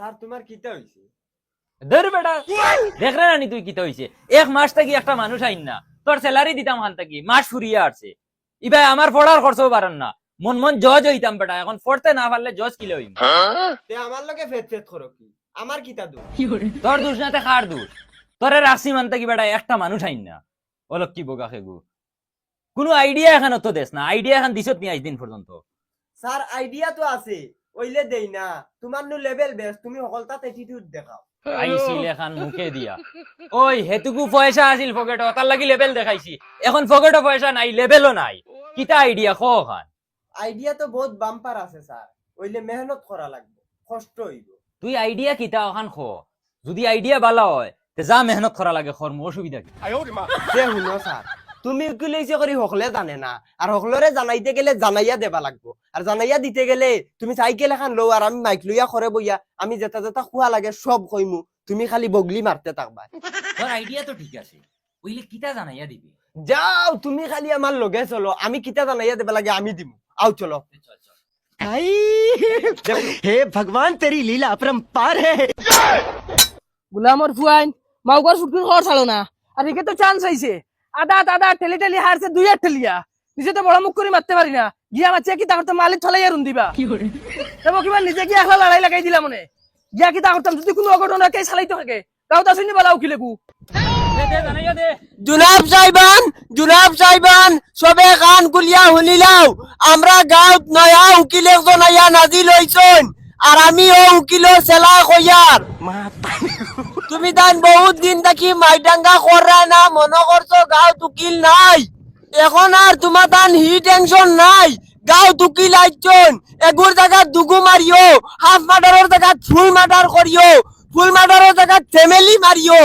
Sir তোমার কিটা হইছে? ধর বেটা দেখ রে রানি তুই কিতা হইছে এক মাস থাকি একটা মানুষ আইন না তোর স্যালারি দিতাম হান থাকি মাস ফুরিয়ে আসছে ইবাই আমার পড়ার খরচও পারেন না মন মন জজ হইতাম বেটা এখন পড়তে না পারলে জজ কিলে হইম তে আমার লগে ফেট ফেট করো কি? আমার কিটা দোষ? তোর দোষ নাতে খার দোষ তোরে রাখছি মান থাকি বেটা একটা মানুষ আইন না অলক কি বোকা খেগু কোনো আইডিয়া এখন তো দেশ না আইডিয়া এখন দিছত নি আজ দিন পর্যন্ত স্যার আইডিয়া তো আছে ওইলে দেই না তোমার নু লেভেল বেস তুমি সকলতা অ্যাটিটিউড দেখাও আইছিল এখন মুখে দিয়া ওই হেতুকু পয়সা আছিল পকেটে তার লাগি লেভেল দেখাইছি এখন পকেটে পয়সা নাই লেভেলও নাই কিতা আইডিয়া খো খান আইডিয়া তো বহুত বাম্পার আছে স্যার ওইলে মেহনত করা লাগবে কষ্ট হইব তুই আইডিয়া কিতা ওখান খো যদি আইডিয়া ভালো হয় তে যা মেহনত করা লাগে খর অসুবিধা কি তে শুনো স্যার তুমি উকিল হইছে করি সকলে জানে না আর সকলরে জানাইতে গেলে জানাইয়া দেবা লাগবো আর জানাইয়া দিতে গেলে তুমি সাইকেল এখন লও আর আমি মাইক লইয়া করে বইয়া আমি যেটা যেটা খোয়া লাগে সব কইমু তুমি খালি বগলি মারতে থাকবা তোর আইডিয়া তো ঠিক আছে ওইলে কিতা জানাইয়া দিবি যাও তুমি খালি আমার লগে চলো আমি কিতা জানাইয়া দেবা লাগে আমি দিমু আও চলো हे भगवान तेरी लीला अपरंपार है। গুলামর ফুয়াইন মাউগর ফুটকুন খর ছাড়ো না আর একে তো চান্স আইছে আদা ঠেলি ঠেলি হারছে দুই এক ঠেলিয়া নিজে তো বড় মুখ করে মারতে পারি না গিয়া মারছে কি তাহলে তো মালিক ঠলাইয়া রুন দিবা দেবো কিবা নিজে গিয়া একলা লড়াই লাগাই দিলা মনে গিয়া কি তা করতাম যদি কোনো অঘটন কে চালাইতে থাকে তাও তা শুনি বলা উকিলে কু জানাইয়া দে জুনাব সাইবান সবে কান গুলিয়া শুনিলাও আমরা গাঁৱত নয়া উকিল একজন আইয়া নাজিল হইছন আর আমি ও উকিলের সেলা কইয়ার তুমি তান বহুত দিন থাকি মাইডাঙ্গা কররা না মনে করছো গাঁৱত উকিল নাই এখন আর তোমার তান হি টেনশন নাই গাঁৱত উকিল আইছন এগুর জায়গা দুগু মারিও হাফ মার্ডারের জায়গা ফুল মার্ডার করিও ফুল মার্ডারের জায়গা ফ্যামিলি মারিও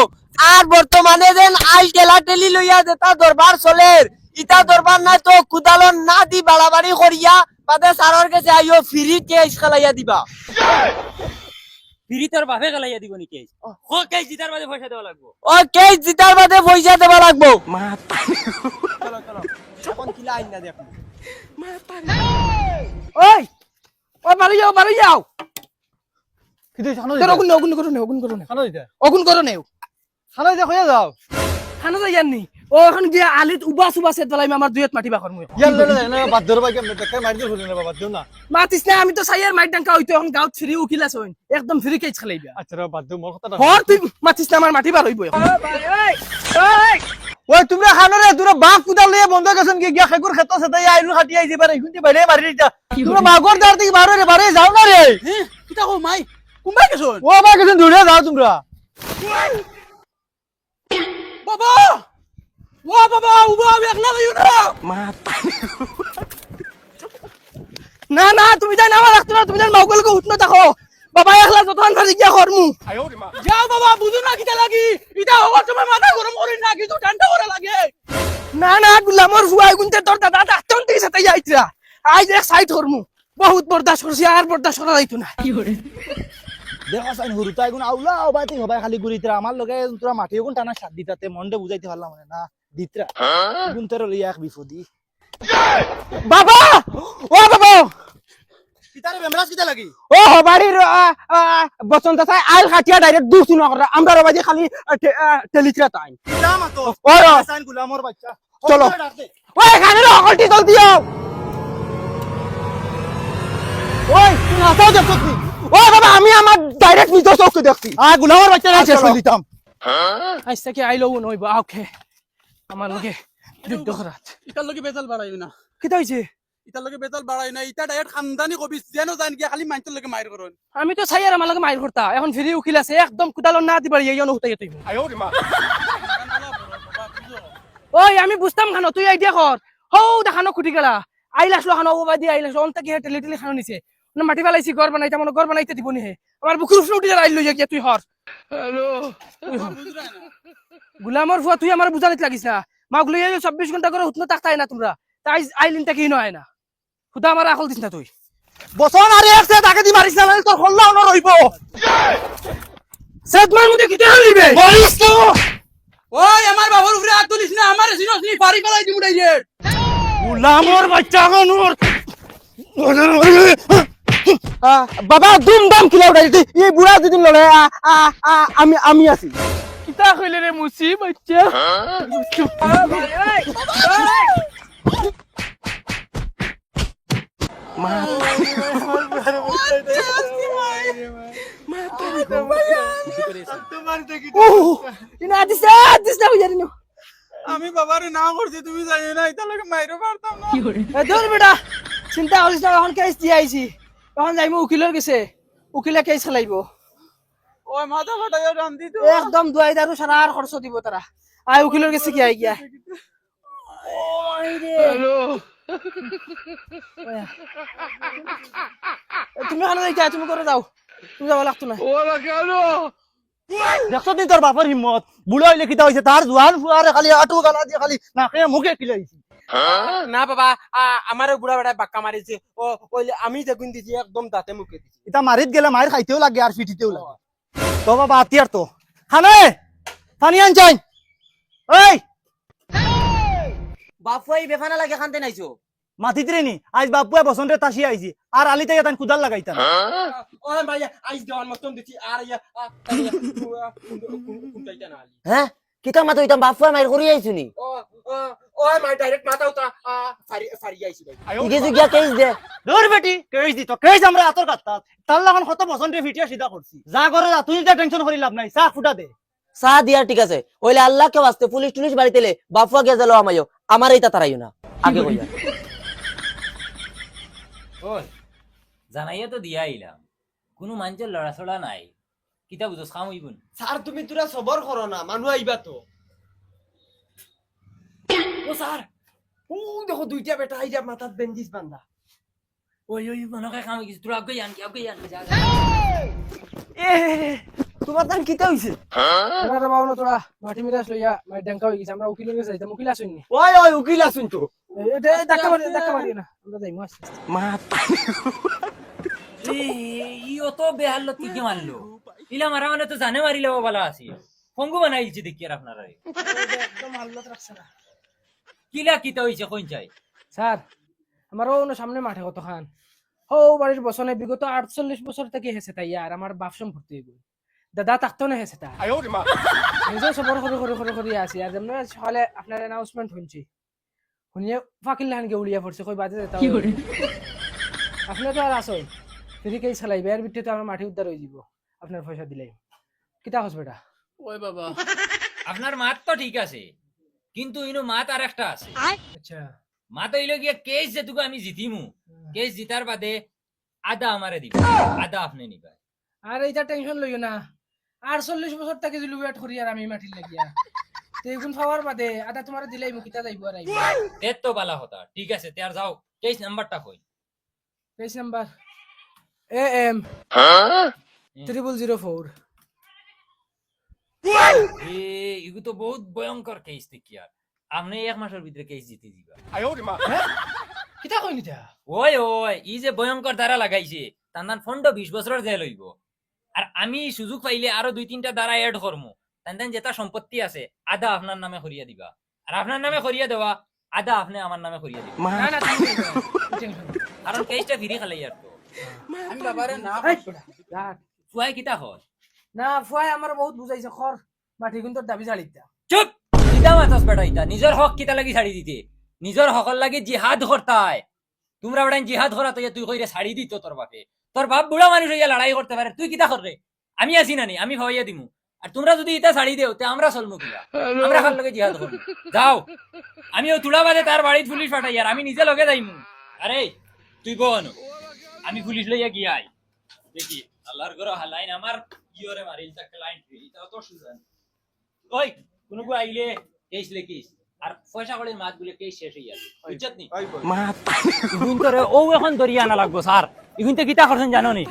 আর বর্তমানে যেন আইল টেলা টেলি লইয়া যেটা দরবার চলের ইটা দরবার নাই তো কুদালন না দি বাড়াবাড়ি করিয়া বাদে সারর কাছে আইও ফ্রি কেস খেলাইয়া দিবা ফিরি তোর বাপে গলাইয়া দিব নি কেস ও কেস জিতার বাদে পয়সা দেওয়া লাগবো ও কেস জিতার বাদে পয়সা দেবা লাগবো চলো চলো কোন কিলা আইন না দেখো ওই ও বাড়ি যাও কিন্তু জানো তোর অগুন করো নে অগুন করো নে খানা যা কইয়া যাও খানা যাই জাননি ও এখন গিয়া আলিত উবা সুবা সেট দলাই আমার দুইত মাটি বাখর মুই ইয়ার ললে না বাদ ধর ভাই কেমনে দেখাই মারি দিল না বাদ দিও না মাতিস না আমি তো সাইয়ার মাইট ডাঙ্কা হইতো এখন গাঁত ফ্রি উকিল আছে একদম ফ্রি কেস খেলাইবা আচ্ছা রে বাদ দিও মোর কথাটা হর তুই মাতিস না আমার মাটি বার হইব এখন ওই তোমরা খানরে তোরা বাপ কুদাল লয়ে বন্ধ গেছন কি গিয়া খেকুর খেত সেটাই আইলু খাটি আইছে পারে শুনতে বাইরে মারি দিতা তোমরা মাগর দার থেকে বারে যাও না রে কিতা কো মাই কুম্বাই গেছন ও বা গেছন দূরে যাও তোমরা বাবা ও বাবা উবা একলা হইও না না তুমি যাই নামা রাখতো না তুমি যাই মাউগলকে উঠনো দেখো বাবা একলা যতন ভারি গিয়া করমু যাও বাবা বুঝো না কিটা লাগি ইটা হওয়ার সময় মাথা গরম করি না কিছু ঠান্ডা করে লাগে না গুলামর ফুয়াই গুনতে তোর দাদা ডাক্তার থেকে সাথে যাইতরা আজ এক সাইড করমু বহুত বরদাস্ত করছি আর বরদাস্ত করা যাইতো না দেখো সাইন হুরুতা এগুন আউলা বাতি হবাই খালি গুরিতরা আমার লগে তোরা মাটি এগুন টানা সাত দিতাতে মনডে বুঝাইতে পারলাম না দিতরা গুন তোর লইয়া এক বিপদি বাবা ও বাবা কিতারে বেমরাস কিতা লাগি ও হবাড়ির বসন্ত চাই আইল খাটিয়া ডাইরেক্ট দুসু না করে আমরা বাজে খালি টেলিচরা তাই নাম তো ও সাইন গুলামর বাচ্চা চলো ওই খানে অকলটি জলদি আও ওই তুই হাসাও দেখছ তুই ও বাবা আমি আমার ডাইরেক্ট নিজে চোখে দেখছি গুলামর বাচ্চা না শেষ দিতাম আচ্ছা কি আইলো নইব ওকে আমার লগে যুদ্ধ করাত ইটার লগে বেজাল বাড়াই না কি হইছে ইটার লগে বেজাল বাড়াই না ইটা ডাইরেক্ট খানদানি কবি যেন জান গিয়া খালি মাইন্টর লগে মাইর করন আমি তো চাই আর আমার লগে মাইর করতা এখন ফ্রি উকিল আছে একদম কুদালন না দিবার ইয়ন হতে তুই ওই আমি বুঝতাম খানো তুই আইডিয়া কর হও দেখানো খুঁটি গেলা আইল আসলো খানো ও বাদি আইল আসলো অন্তা কি টেলি টেলি খানো নিছে না মাটি ফালাইছি ঘর বানাইতে মনে ঘর বানাইতে দিব নি হে আমার বুকুর উপরে উঠে আইল লইয়া গিয়া তুই হর হ্যালো গুলামর ফুয়া তুই আমার বুঝানিত লাগিস না মাগ লইয়া 24 ঘন্টা করে উঠনো তাকতাই না তোমরা তাই আইলিনটা কি নয় না খুদা আমার আকল দিস না তুই বসন আরে একসে তাকে দি মারিস না তোর হল্লা না রইবো সেট মার মুদে কিতে হলিবে বলিস তো ওই আমার বাবার উপরে হাত তুলিস না আমার সিরিয়াসলি ফারি ফেলাই দিমু ডাইরেক্ট গুলামর বাচ্চা গনুর বাবা দুমদাম কিলা উঠাইছে এই বুড়া যদি লড়ে আমি আছি কিতা কইলে রে মুসি বাচ্চা আমি বাবারে না করছি তুমি জানি না এটা লাগে মাইরো পারতাম না দূর বেটা চিন্তা করিস না এখন কেস দিয়ে আইছি এখন যাইমু উকিলের গেছে উকিলে কেস চালাইব ওই মাথা ফাটাইয়া রান্ধি তো একদম দুয়াই দারু সারা আর খরচ দিব তারা আই উকিলের গেছে কি আই গিয়া হ্যালো তুমি খানা যাইতা তুমি করে যাও তুমি যাব লাগতো না ওলা কেন দেখছ নি তোর বাপর হিম্মত বুড়ো হইলে কিতা হইছে তার জোয়ান ফুয়ারে খালি আটু গালা দিয়ে খালি নাকে মুখে কিলাইছি না বাবা আমারও বুড়া বেটা বাক্কা মারিছে ও ওইলে আমি দেখুন দিছি একদম দাঁতে মুখে দিছি ইতা মারিত গেলে মায়ের খাইতেও লাগে আর পিটিতেও লাগে তো বাবা আতিয়ার তো খানে পানি আনছাই ওই বাপুই বেখানা লাগে খানতে নাইছো মাতিতরে নি আজ বাপুয়া বসন্তে তাসি আইছি আর আলিতে তান কুদাল লাগাইতা ও ভাইয়া আইস দেওয়ার মতন দিছি আর ইয়া কুন্টাইতা না আলি হ্যাঁ কিতা মাতো ইতাম বাপুয়া মাইর করি আইছুনি ও ও মাই ডাইরেক্ট মাথা উতা ফারি আইছি ভাই ইগে যুগিয়া কেস দে দূর বেটি কেস দিত কেস আমরা আতর কাটতা তার লাগান কত বসন্তে ফিটিয়া সিধা করছি যা করে যা তুই যা টেনশন করি লাভ নাই চা ফুটা দে চা দিয়া ঠিক আছে ওইলে আল্লাহ কে বাস্তে পুলিশ টুলিশ বাড়িতে লে বাপুয়া গিয়া জালো আমায়ও আমার এইটা তারাইও না আগে কইয়া ওই জানাইয়া তো দিয়া আইলাম কোনো মানুষের লড়াছড়া নাই কিতা বুঝোস খাম হইবুন স্যার তুমি তোরা সবর করো না মানুষ আইবা তো ও স্যার ও দেখো দুইটা বেটা আইয়া মাথাত বেন্ডিজ বান্ধা ওই ওই মনকে খাম হইছে তোরা আগে আন যা এ তোমার দান কিতা হইছে তোরা বাবু তোরা মাটি মিরাস লইয়া মাই ডেঙ্কা হই গেছে আমরা উকিলের গেছে যাইতাম উকিল আসুননি ওই ওই উকিল আসুন তো এটা ধাক্কা মারি না আমরা যাইমু আস্তে ই অত বেহাল্লত কি মারলো ইলা মারা মানে তো জানে মারিলে বালা আছে ফঙ্গু বানাইছি দেখি আর আপনারা একদম হাল্লত রাখছে না কিলা কিতা হইছে কোন চাই স্যার আমারও সামনে মাঠে কত খান হো বাড়ির বসনে বিগত 48 বছর থেকে হেসে তাই আর আমার বাপ সম্পত্তি এগুলো দাদা থাকতো না হেসে তা নিজে সবর করে আসি আর যেমন সকালে আপনার অ্যানাউন্সমেন্ট শুনছি শুনিয়ে ফাকিল লাহানকে উড়িয়া পড়ছে কই বাজে যেতে আপনি তো আর আসুন ফিরি কেই চালাইবে এর ভিতরে তো আমার মাটি উদ্ধার হয়ে যাব আপনার পয়সা দিলাই কিতা হস বেটা ওই বাবা আপনার মাত তো ঠিক আছে কিন্তু ইনো মাত আর একটা আছে আচ্ছা মাত হইল গিয়া কেস যেটুকু আমি জিতিমু কেস জিতার বাদে আধা আমারে দিব আধা আপনি নিবা আর এইটা টেনশন লইও না 48 বছর থেকে যদি ওয়েট করি আর আমি মাটি লাগিয়া তেগুন পাওয়ার বাদে আদা তোমার দিলাই মুকিতা যাইব আর আইব তে তো বালা হতা ঠিক আছে তে আর যাও কেস নাম্বারটা কই পেজ নাম্বার AM 0004 এ ইগু তো বহুত ভয়ঙ্কর কেস দেখি আর আপনি এক মাসের ভিতরে কেস জিতে দিবা কিতা কই নিতা ওই ওই ই যে ভয়ঙ্কর ধারা লাগাইছে তান্দান ফন্ড 20 বছরের জেল হইব আর আমি সুযোগ পাইলে আরো 2-3টা ধারা এড করমু তান্দান যেটা সম্পত্তি আছে আধা আপনার নামে করিয়া দিবা আর আপনার নামে করিয়া দেওয়া আধা আপনি আমার নামে করিয়া দিবা না না তুমি টেনশন কারণ কেসটা ফিরি খালাই আর তো আমি বাবারে না ফুয়াই কিতা হয় না ফুয়াই আমার বহুত বুঝাইছে খর মাটি কিন্তু দাবি জালিতা চুপ কিতা মাথাস বেটা ইতা নিজের হক কিতা লাগি ছাড়ি দিতে নিজের হকর লাগি জিহাদ করতায় তোমরা বড় জিহাদ করা তো তুই কইরে ছাড়ি দিত তোর বাপে তোর বাপ বুড়া মানুষ হইয়া লড়াই করতে পারে তুই কিতা কররে আমি আছি না নি আমি ভাইয়া দিমু আর তোমরা যদি ইতা ছাড়ি দেও তে আমরা চলমু কিলা আমরা খাল লগে জিহাদ করব যাও আমি ও তুলা বাদে তার বাড়ি পুলিশ পাঠাই আর আমি নিজে লগে যাইমু আরে তুই কোন আমি পুলিশ লইয়া গিয়াই দেখি আল্লাহর ঘর হালাইন আমার ইওরে মারিল তা ক্লায়েন্ট এটা তো সুজান ওই কোন কো আইলে কেস লেখিস আর পয়সা করে মাত গুলো কেস শেষ হই যাবে বুঝছত নি মাত ইগুন তোরে ও এখন দরিয়া না লাগবো স্যার ইগুন তো কিতা করছেন জানো নি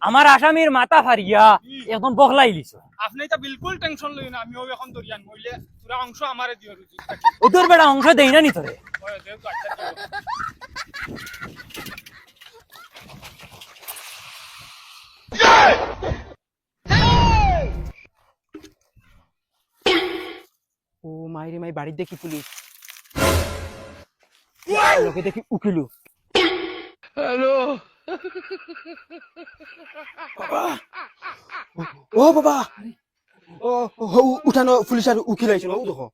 আমার আসামির মাথা ফারিয়া একদম বখলাই লিছো আপনি এটা বিলকুল টেনশন লই না আমিও এখন দরিয়ান মইলে পুরা অংশ আমারে দিও রুজি ওদের বেড়া অংশ দেই না নি তোরে ওই দেব গাড়িটা ও মাইরে মাই বাড়ি দেখি পুলিশ লোকে দেখি উকিলু হ্যালো ও বাবা ও উঠানো পুলিশ আর উকিল আইছিল ও দেখো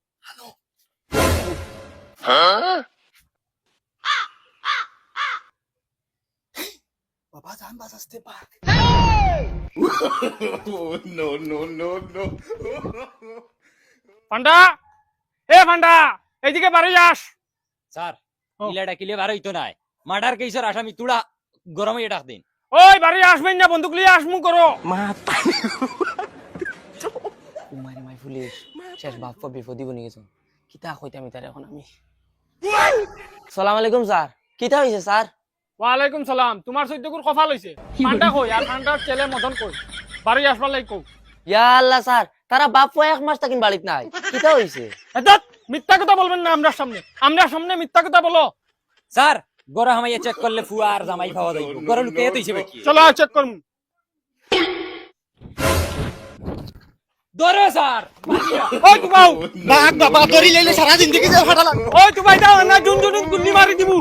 বাবা জান বাঁচাতে পার ফান্ডা এ ফান্ডা এদিকে বাড়ি যাস স্যার ইলা ডাকিলে বার হইতো নাই মার্ডার কেসের আসামি তুড়া গরমে ডাক দিন ওই বাড়ি আসবেন না বন্দুক লিয়ে আসমু করো মারি মাই পুলিশ শেষ বাপ্পা বিপদই বনি গেছে কিতা কইতাম তার এখন আমি সালাম আলাইকুম স্যার কিতা হইছে স্যার ওয়ালাইকুম সালাম তোমার সৈদ্যকুর কফাল হইছে ফান্ডা কই আর ফান্ডার ছেলে মদন কই বাড়ি আসবার লাগি কও ইয়া আল্লাহ স্যার তারা বাপ্পা এক মাস তাকিন বাড়িত নাই কিতা হইছে এদাত মিথ্যা কথা বলবেন না আমরা সামনে মিথ্যা কথা বলো স্যার গরা হামাইয়া চেক করলে ফুয়া আর জামাই পাওয়া যাইব গরা লুকিয়ে তুইছে বাকি চলো চেক করুন ধরো স্যার ওই তুমাও বাঘ বাবা ধরি লইলে সারা জিন্দগি জেল ফাটা লাগবে ওই তুমাই দাও না জুন জুন গুন্নি মারি দিমু